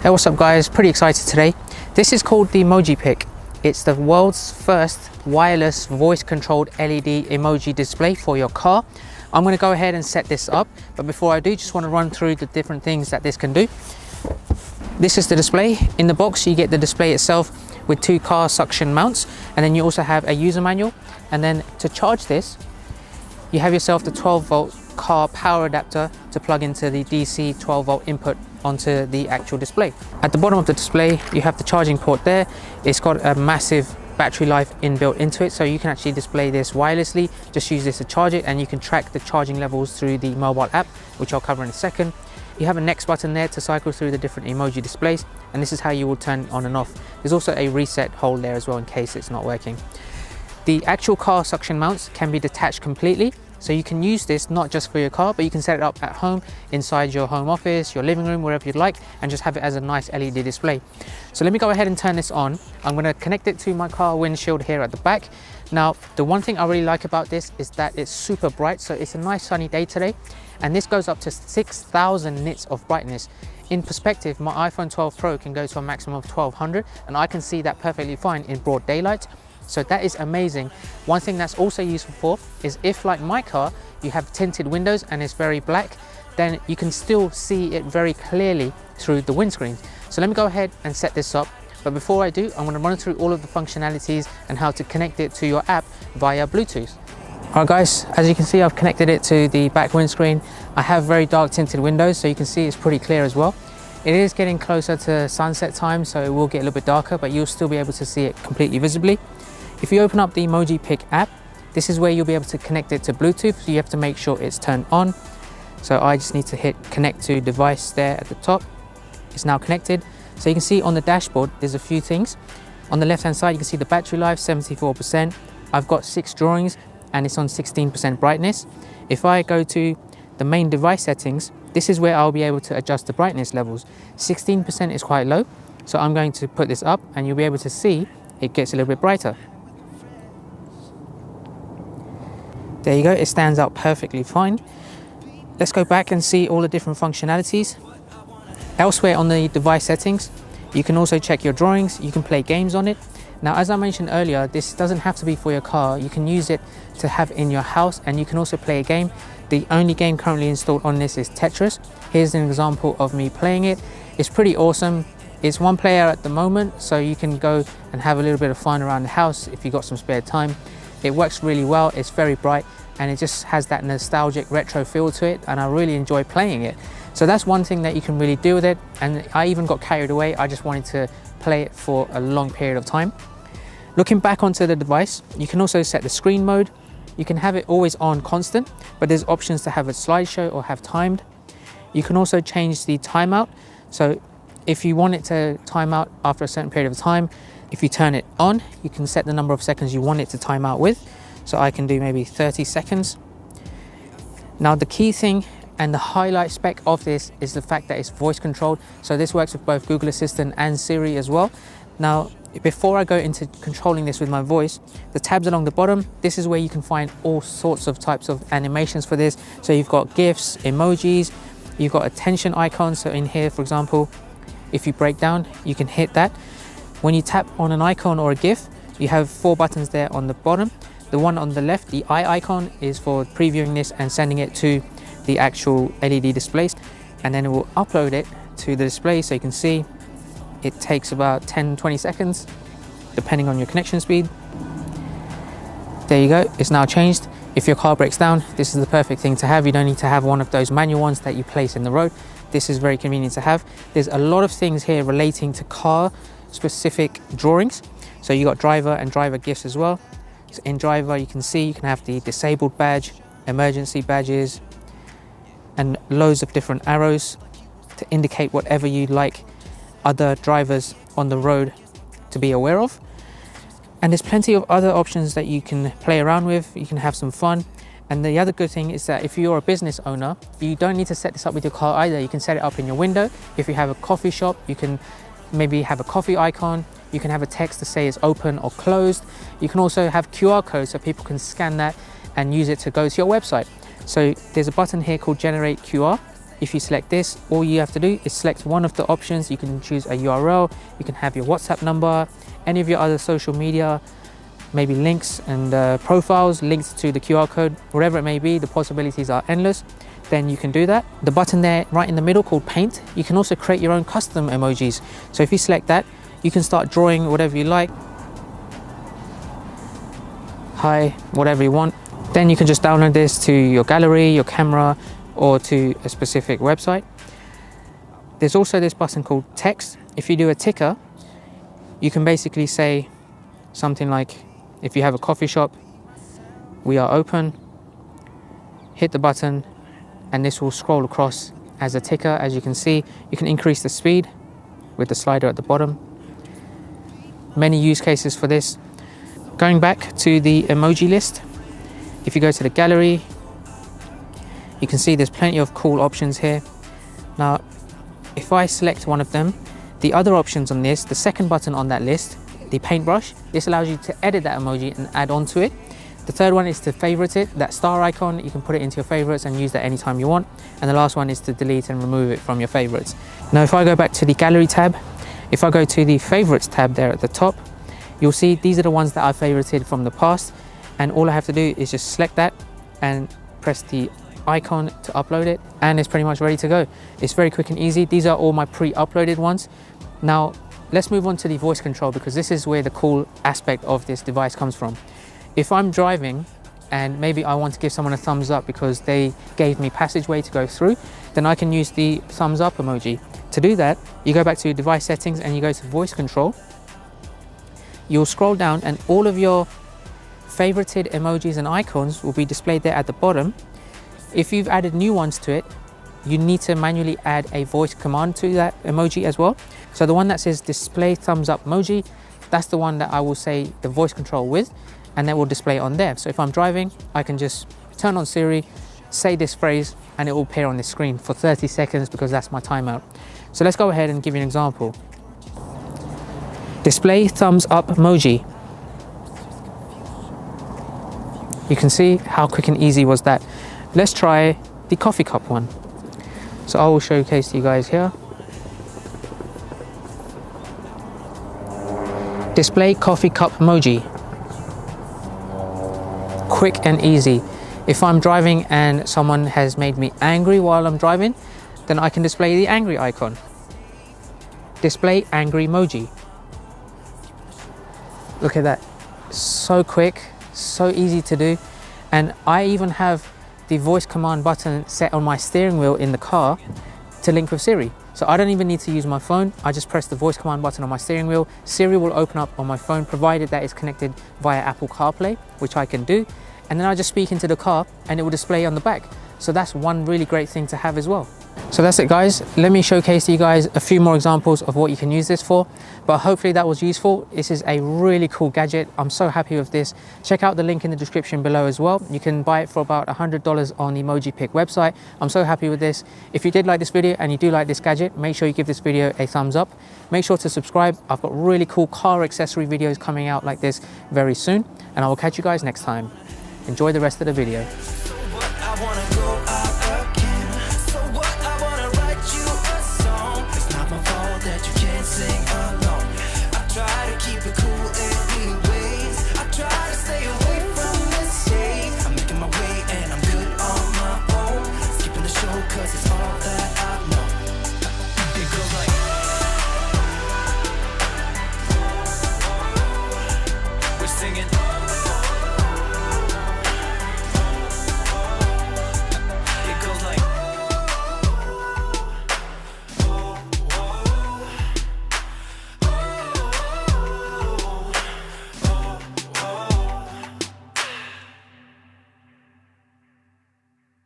Hey, what's up guys? Pretty excited today. This is called the Emoji Pick. It's the world's first wireless voice controlled LED emoji display for your car. I'm going to go ahead and set this up, but before I do, just want to run through the different things that this can do. This is the display. In the box you get the display itself with two car suction mounts, and then you also have a user manual. And then to charge this, you have yourself the 12-volt car power adapter to plug into the DC 12-volt input onto the actual display. At the bottom of the display you have the charging port there. It's got a massive battery life inbuilt into it, so you can actually display this wirelessly. Just use this to charge it, and you can track the charging levels through the mobile app, which I'll cover in a second. You have a next button there to cycle through the different emoji displays, and this is how you will turn it on and off. There's also a reset hole there as well in case it's not working. The actual car suction mounts can be detached completely, so you can use this not just for your car, but you can set it up at home, inside your home office, your living room, wherever you'd like, and just have it as a nice LED display. So let me go ahead and turn this on. I'm going to connect it to my car windshield here at the back. Now, the one thing I really like about this is that it's super bright, so it's a nice sunny day today, and this goes up to 6,000 nits of brightness. In perspective, my iPhone 12 Pro can go to a maximum of 1200, and I can see that perfectly fine in broad daylight. So that is amazing. One thing that's also useful for is if, like my car, you have tinted windows and it's very black, then you can still see it very clearly through the windscreen. So let me go ahead and set this up. But before I do, I'm going to run through all of the functionalities and how to connect it to your app via Bluetooth. Alright guys, as you can see, I've connected it to the back windscreen. I have very dark tinted windows, so you can see it's pretty clear as well. It is getting closer to sunset time, so it will get a little bit darker, but you'll still be able to see it completely visibly. If you open up the Emoji Pick app, this is where you'll be able to connect it to Bluetooth, so you have to make sure it's turned on. So I just need to hit connect to device there at the top. It's now connected. So you can see on the dashboard, there's a few things. On the left hand side, you can see the battery life, 74%. I've got 6 drawings and it's on 16% brightness. If I go to the main device settings, this is where I'll be able to adjust the brightness levels. 16% is quite low, so I'm going to put this up and you'll be able to see it gets a little bit brighter. There you go, it stands out perfectly fine. Let's go back and see all the different functionalities. Elsewhere on the device settings, you can also check your drawings, you can play games on it. Now, as I mentioned earlier, this doesn't have to be for your car. You can use it to have in your house, and you can also play a game. The only game currently installed on this is Tetris. Here's an example of me playing it. It's pretty awesome. It's one player at the moment, so you can go and have a little bit of fun around the house if you've got some spare time. It works really well, it's very bright, and it just has that nostalgic retro feel to it, and I really enjoy playing it. So that's one thing that you can really do with it, and I even got carried away. I just wanted to play it for a long period of time. Looking back onto the device, you can also set the screen mode. You can have it always on constant, but there's options to have a slideshow or have timed. You can also change the timeout. So if you want it to time out after a certain period of time, if you turn it on, you can set the number of seconds you want it to time out with. So I can do maybe 30 seconds. Now the key thing and the highlight spec of this is the fact that it's voice controlled. So this works with both Google Assistant and Siri as well. Now, before I go into controlling this with my voice, the tabs along the bottom, this is where you can find all sorts of types of animations for this. So you've got GIFs, emojis, you've got attention icons. So in here, for example, if you break down, you can hit that. When you tap on an icon or a GIF, you have 4 buttons there on the bottom. The one on the left, the eye icon, is for previewing this and sending it to the actual LED displays, and then it will upload it to the display. So you can see it takes about 10-20 seconds depending on your connection speed. There you go, it's now changed. If your car breaks down, this is the perfect thing to have. You don't need to have one of those manual ones that you place in the road. This is very convenient to have. There's a lot of things here relating to car specific drawings. So you got driver and driver gifts as well. So in driver, you can see you can have the disabled badge, emergency badges, and loads of different arrows to indicate whatever you'd like other drivers on the road to be aware of. And there's plenty of other options that you can play around with. You can have some fun. And the other good thing is that if you're a business owner, you don't need to set this up with your car either. You can set it up in your window. If you have a coffee shop, you can maybe have a coffee icon. You can have a text to say it's open or closed. You can also have QR codes so people can scan that and use it to go to your website. So there's a button here called Generate QR. If you select this, all you have to do is select one of the options. You can choose a URL, you can have your WhatsApp number, any of your other social media, maybe links and profiles, links to the QR code, whatever it may be. The possibilities are endless. Then you can do that. The button there right in the middle called paint, you can also create your own custom emojis. So if you select that, you can start drawing whatever you like. Hi, whatever you want. Then you can just download this to your gallery, your camera, or to a specific website. There's also this button called text. If you do a ticker, you can basically say something like, if you have a coffee shop, we are open, hit the button, and this will scroll across as a ticker. As you can see, you can increase the speed with the slider at the bottom. Many use cases for this. Going back to the emoji list, if you go to the gallery, you can see there's plenty of cool options here. Now, if I select one of them, the other options on this, the second button on that list, the paintbrush, this allows you to edit that emoji and add on to it. The third one is to favorite it, that star icon, you can put it into your favorites and use that anytime you want. And the last one is to delete and remove it from your favorites. Now, if I go back to the gallery tab, if I go to the favorites tab there at the top, you'll see these are the ones that I've favorited from the past, and all I have to do is just select that and press the icon to upload it, and it's pretty much ready to go. It's very quick and easy. These are all my pre-uploaded ones. Now let's move on to the voice control, because this is where the cool aspect of this device comes from. If I'm driving and maybe I want to give someone a thumbs up because they gave me passageway to go through, then I can use the thumbs up emoji. To do that, you go back to device settings and you go to voice control. You'll scroll down and all of your favorited emojis and icons will be displayed there at the bottom. If you've added new ones to it, you need to manually add a voice command to that emoji as well. So the one that says display thumbs up emoji, that's the one that I will say the voice control with, and that will display on there. So if I'm driving, I can just turn on Siri, say this phrase, and it will appear on the screen for 30 seconds because that's my timeout. So let's go ahead and give you an example. Display thumbs up emoji. You can see how quick and easy was that. Let's try the coffee cup one. So I will showcase to you guys here. Display coffee cup emoji. Quick and easy. If I'm driving and someone has made me angry while I'm driving, then I can display the angry icon. Display angry emoji. Look at that, so quick, so easy to do. And I even have the voice command button set on my steering wheel in the car to link with Siri. So I don't even need to use my phone. I just press the voice command button on my steering wheel. Siri will open up on my phone, provided that it's connected via Apple CarPlay, which I can do. And then I just speak into the car and it will display on the back. So that's one really great thing to have as well. So that's it, guys. Let me showcase to you guys a few more examples of what you can use this for, but hopefully that was useful. This is a really cool gadget. I'm so happy with this. Check out the link in the description below as well. You can buy it for about $100 on the Emoji Pick website. I'm so happy with this. If you did like this video and you do like this gadget, make sure you give this video a thumbs up. Make sure to subscribe. I've got really cool car accessory videos coming out like this very soon, and I will catch you guys next time. Enjoy the rest of the video.